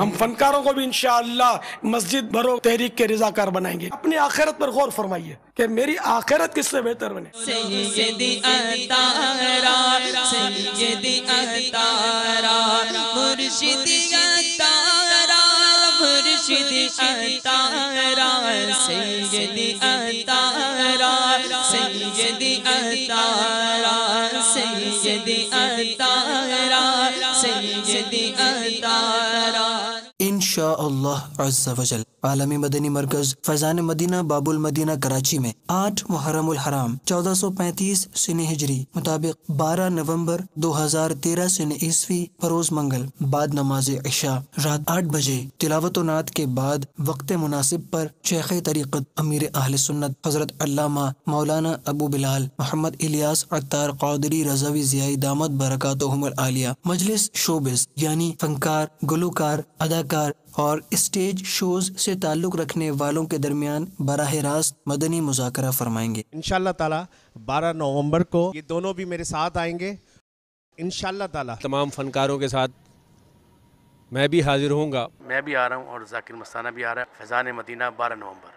ہم فنکاروں کو بھی انشاءاللہ مسجد بھرو تحریک کے رضاکار بنائیں گے. اپنی آخرت پر غور فرمائیے کہ میری آخرت کس سے بہتر بنے. سیدی اتارا سیدی اتارا مرشدی اتارا مرشدی اتارا سیدی اتارا سیدی اتارا سیدی اتارا سیدی اتارا. انشاءاللہ عز و جل عالمی مدنی مرکز فیضان مدینہ باب المدینہ کراچی میں 8 محرم الحرام 1435 سن ہجری مطابق 12 نومبر 2013 سن عیسوی بروز منگل بعد نماز عشاء رات 8 بجے تلاوت و نعت کے بعد وقت مناسب پر شیخ طریقت امیر اہل سنت حضرت علامہ مولانا ابو بلال محمد الیاس عطار قادری رضوی ضیائی دامت برکاتہم العالیہ مجلس شوبز یعنی فنکار، گلوکار، اداکار اور اسٹیج شوز سے تعلق رکھنے والوں کے درمیان براہ راست مدنی مذاکرہ فرمائیں گے. انشاءاللہ تعالی 12 نومبر کو یہ دونوں بھی میرے ساتھ آئیں گے انشاءاللہ تعالی. تمام فنکاروں کے ساتھ میں بھی حاضر ہوں گا. میں بھی آ رہا ہوں اور ذاکر مستانہ بھی آ رہا ہے. فیضان مدینہ 12 نومبر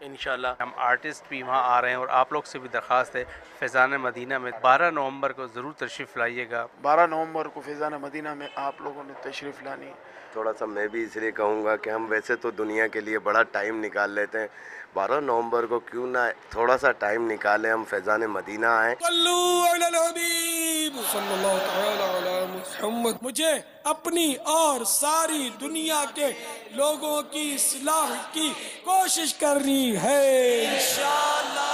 انشاءاللہ. ہم آرٹسٹ بھی وہاں آ رہے ہیں اور آپ لوگ سے بھی درخواست ہے فیضان مدینہ میں 12 نومبر کو ضرور تشریف لائیے گا. 12 نومبر کو فیضان مدینہ میں آپ لوگوں نے تشریف لانی. تھوڑا سا میں بھی اس لیے کہوں گا کہ ہم ویسے تو دنیا کے لیے بڑا ٹائم نکال لیتے ہیں، 12 نومبر کو کیوں نہ تھوڑا سا ٹائم نکالیں، ہم فیضان مدینہ آئیں. صلو علی الحبیب صلی اللہ تعالی علی محمد. مجھے اپنی اور ساری دنیا کے لوگوں کی اصلاح کی کوشش کرنی ہے انشاءاللہ.